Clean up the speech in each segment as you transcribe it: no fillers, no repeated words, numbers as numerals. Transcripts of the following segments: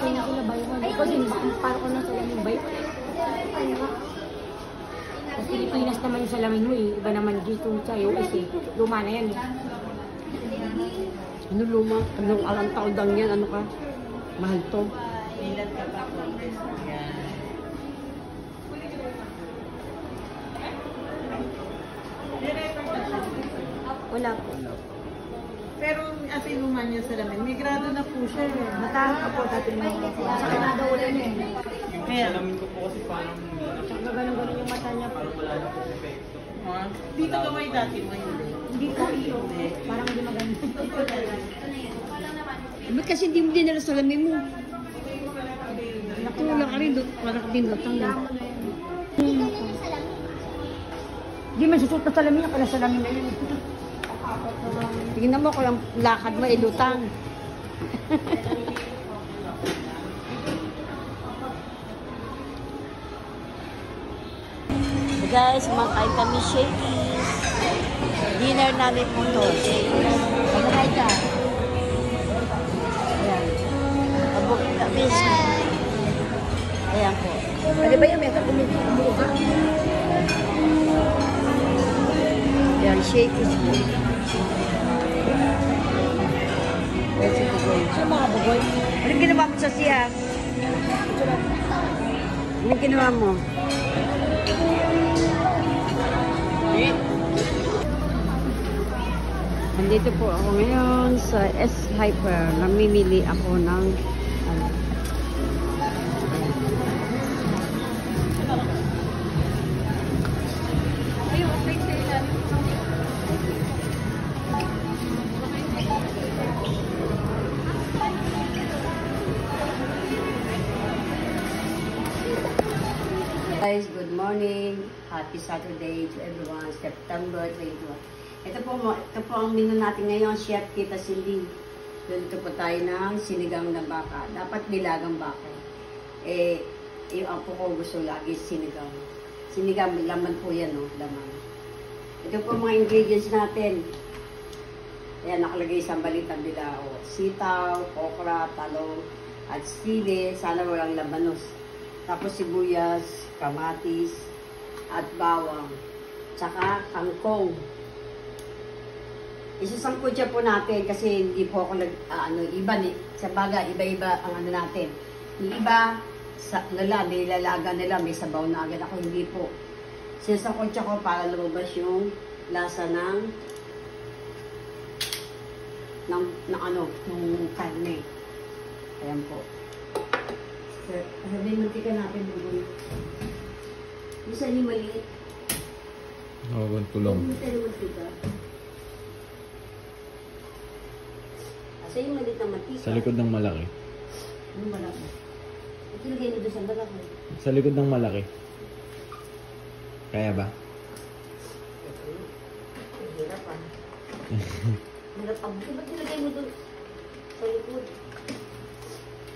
Kaya na sila bayo ko. Ikaw din, para ko na salamin bayo. Sa Pilipinas naman yung salamin mo eh. Iba naman dito sa US eh. Luma na yan eh. Ano luma? Anong alang taon lang yan? Ano ka? Mahal to. Ilan ka ba? Yan. Wala po. Pero as in luma niya sa lamin, may grado na po siya eh. Matahan ka po dati mo. Sa Canada wala na eh. Kaya, Salamin ko po kasi parang Tsaka ganun-ganun yung mata niya. parang wala na po epekto. dito gamay dati mo hindi. Hindi po iyo. Parang hindi maganda. Ba't kasi hindi mo dinala salamin mo? Natulala ka rin doon. Parang dinutang na. Hindi man susuot na salamin niya. Kala salamin na yun. Tingnan mo kung ang lakad mo, ilutang. Guys, makain kami shakies. Dinner namin po to. Pagkain ka. Ayan. Pabuk kami. Ayan po. Ano ba yung may kumuha ka? Ayan, shakies po. Ayan si Bugoy. Sa mga bugoy. Anong ginawa mo sa siya? Anong ginawa mo? Nandito po ako ngayon sa S-Hyper. Namimili ako ng ano. Guys, good morning. Happy Saturday to everyone. September 21. Ito po ang menu natin ngayon, Chef Tita Cindy. Dito po tayo ng sinigang na baka. Dapat nilagang baka. Yung apo ko gusto lagi sinigang. Sinigang, laman po yan, no? Laman. Ito po mga ingredients natin. Ayan, nakalagay sa balitang bilao. Sitaw, okra, talong, at sili. Sana walang labanos. Tapos sibuyas, kamatis, at bawang. Tsaka kangkong. Isasangkutya po natin kasi hindi po ako iba ni sa baga, iba-iba ang ano natin. Yung iba, nilalaga nila, may sabaw na agad ako, hindi po. Sinasangkutya ko para lumabas yung lasa ng karne. Ayan po. Sabihin, mantika natin bugoy. Isa yung maliit. Awan ko lang. Hindi tayo mantika. Asa yung maliit na mantika? Sa likod ng malaki. Ano malaki? Ito lagay mo doon sa malaki. Sa likod ng malaki. Kaya ba? Hirap ah. Hirap ah. Ba't nilagay mo doon sa likod?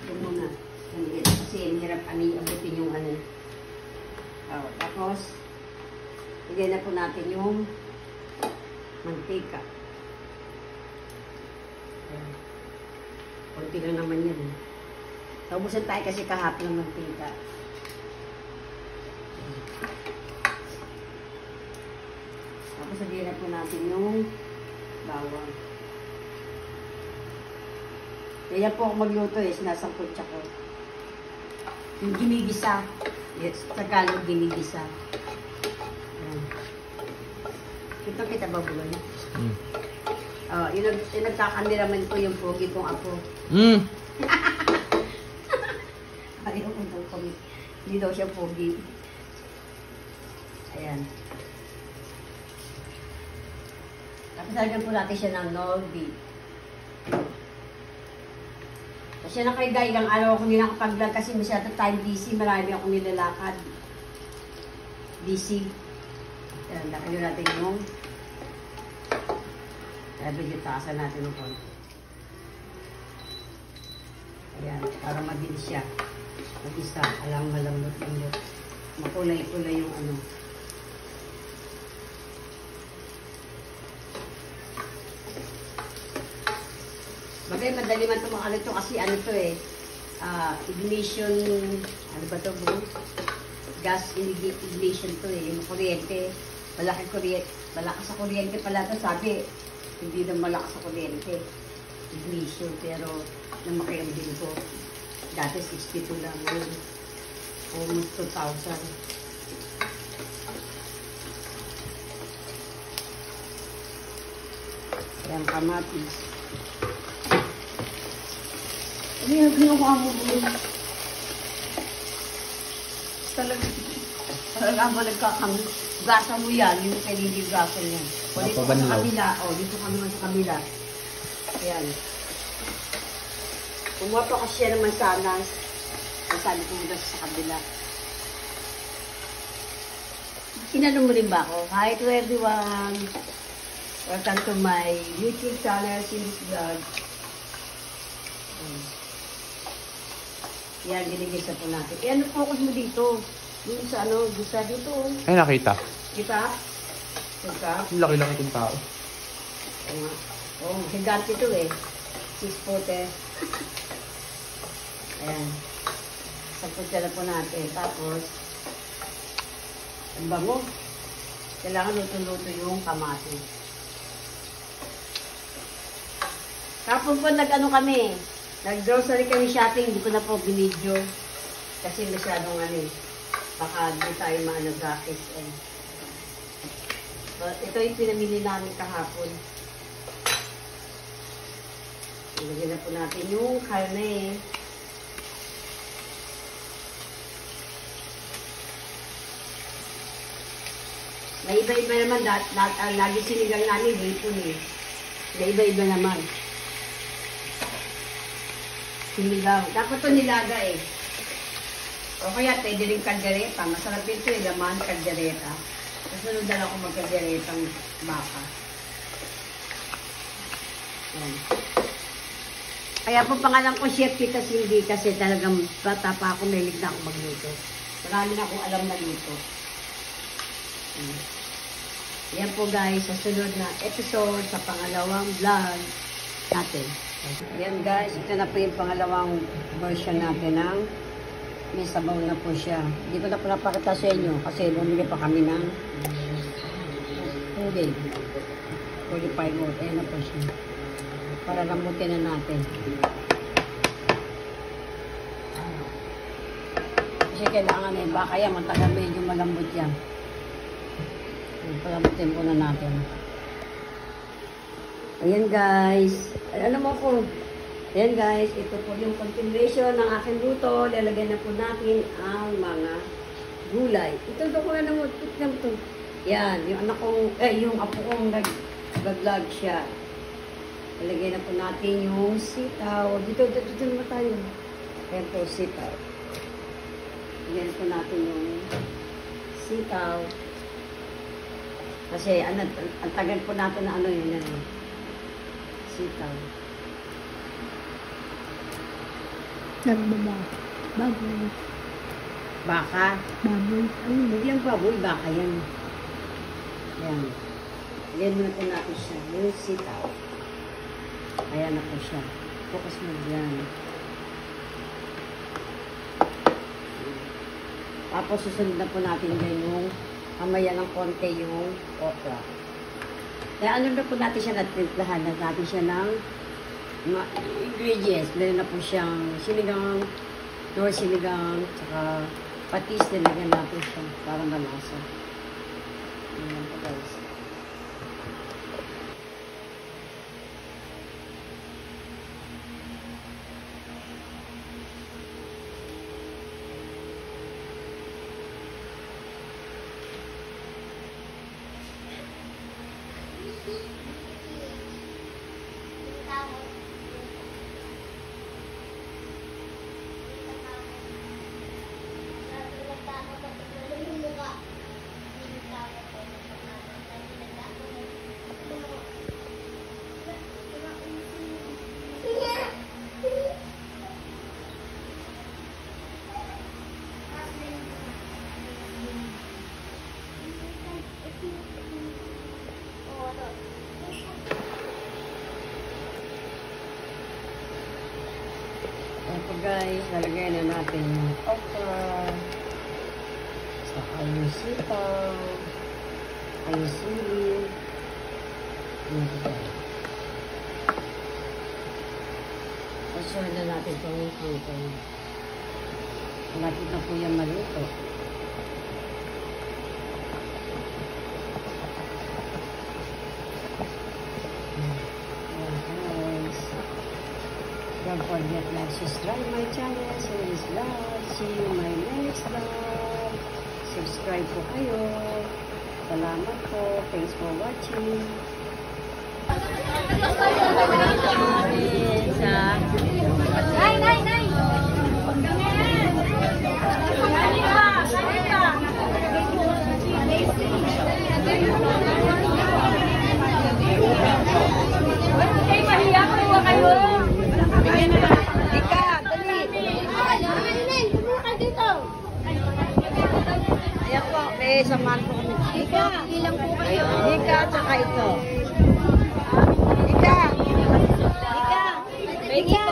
Ito muna. Kasi hirap abutin yung ano. Tapos, lagay na po natin yung mantika. Kunti lang naman yan. Naubusan tayo kasi kahapon ng mantika. Tapos, lagay na po natin yung bawang. Kaya po ako magluto sinasangkutsa ko. Yung ginigisa. Yes, Tagalog ginigisa. Ayan. Kita ba buwan? Yung nagkakaniraman ko yung pogi kong apo. Ayaw ko daw pogi. Hindi daw siya pogi. Ayan. Tapos lagyan po natin siya ng Norby. Kasi na kay Guy, ilang araw ako hindi nakapag-vlog kasi masyado time busy. Marami ako nilalakad. Busy. Ayan, lakayin natin yung medyo taasan natin ng konti. Ayan, para mabilis siya. Mag-isa, alang malambot-lambot. Makulay-kulay yung ano. Bagay, madali man ito makalit ito kasi ano ito ignition, ano ba ito bro? Gas ignition to eh, yung kuryente. Malakas sa kuryente pala ito, sabi. Hindi na malakas sa kuryente. Ignition, pero lumaki ang din ko. Dati 62 lang yun. Almost 2,000. Ayan, kamatis. Ano yung kinukuha mo bro? Talaga ba nagkakamit? Gasa mo yan, yung piniligasan yan. O dito kami sa kabila. O, dito kami sa kabila. Ayan. Pumato kasi siya naman sana. Ang sabi ko muna sa kabila. Tinanong mo rin ba ako? Hi to everyone. Welcome to my YouTube channel, Cindy's Vlog. Yan, ginigisa po natin. Eh, ano focus mo dito? Dito sa ano, dito. Ay, nakita. Kita? Kita? Laki-laki kong tao. Oh, higante ito eh. 6 foot eh. Ayan. Samput na po natin. Tapos, ang bango. Kailangan luto-luto yung kamatis. Kapag po nag-ano kami, nag-grocery kami shopping, hindi ko na po binidyo. Kasi masyadong ano eh. Baka di tayo maano sa SM. Ito yung pinamili namin kahapon. Ilagyan na po natin yung karne. May iba-iba naman. Lagi sinigang namin hipon eh. May iba-iba naman. Sinigang. Dapat ito nilaga eh. O kaya pwede rin kaldereta. Masarap ito eh. Laman kaldereta. Kasunod na lang ako magkalderetang baka. Yan. Kaya po pangalan ko Chef Tita Cindy kasi talagang bata pa ako, mahilig na ako magluto. Marami na akong alam na luto. Yan po guys, sa sunod na episode sa pangalawang vlog natin. Yan guys, ito na po yung pangalawang version natin ng may sabaw na po siya. Hindi ko na po napakita sa inyo kasi bumili pa kami ng tubig. 45 volt. Ayan na po siya. Para lambutin na natin. Kasi kailangan eh, baka yan, matagal medyo malambot yan. Palambutin po na natin. Ayan guys. Alam mo po, ayan guys, ito po yung continuation ng aking luto. Lalagyan na po natin ang mga gulay. Ito ko na naman, tignan to. Yan, yung anak kong, yung apo kong nag-vlog siya. Ilagay na po natin yung sitaw. Dito naman tayo. Ayan po, sitaw. Ilagay po natin yung sitaw. Kasi ang tagal po natin na ano yun. Sitaw. Nagbaba. Baboy. Baka. Baboy. Hindi lang baboy, baka yan. Ayan. Ilagay muna po natin siya. Yung sitaw. Ayan na po siya. Focus mo dyan. Tapos susunod na po natin dyan yung mamaya ng konti yung okra. Kaya ano na po natin siya natimplahan na natin siya ng mga ingredients. Meron na po siyang sinigang, nor sinigang, tsaka patis na lagyan natin siya para malasa. Ayan po guys. guys, lalagay na natin yung okra, saka yung sitaw, yung sili. Pasuhan na natin itong kangkong. Malapit na po yan maluto. Don't forget like, subscribe my channel, Selena's Vlog. See you in my next vlog. Subscribe po kayo. Salamat po. Thanks for watching. Nay, nay, nay! Ayan po, may samahan po kami. Ika, ilang po kayo? Ika, tsaka ito. Ika! Ika! Ika!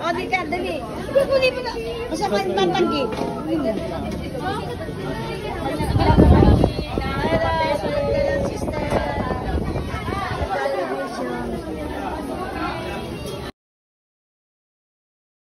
O, Ika, dali. Huli mo na. Masama yung batanggi.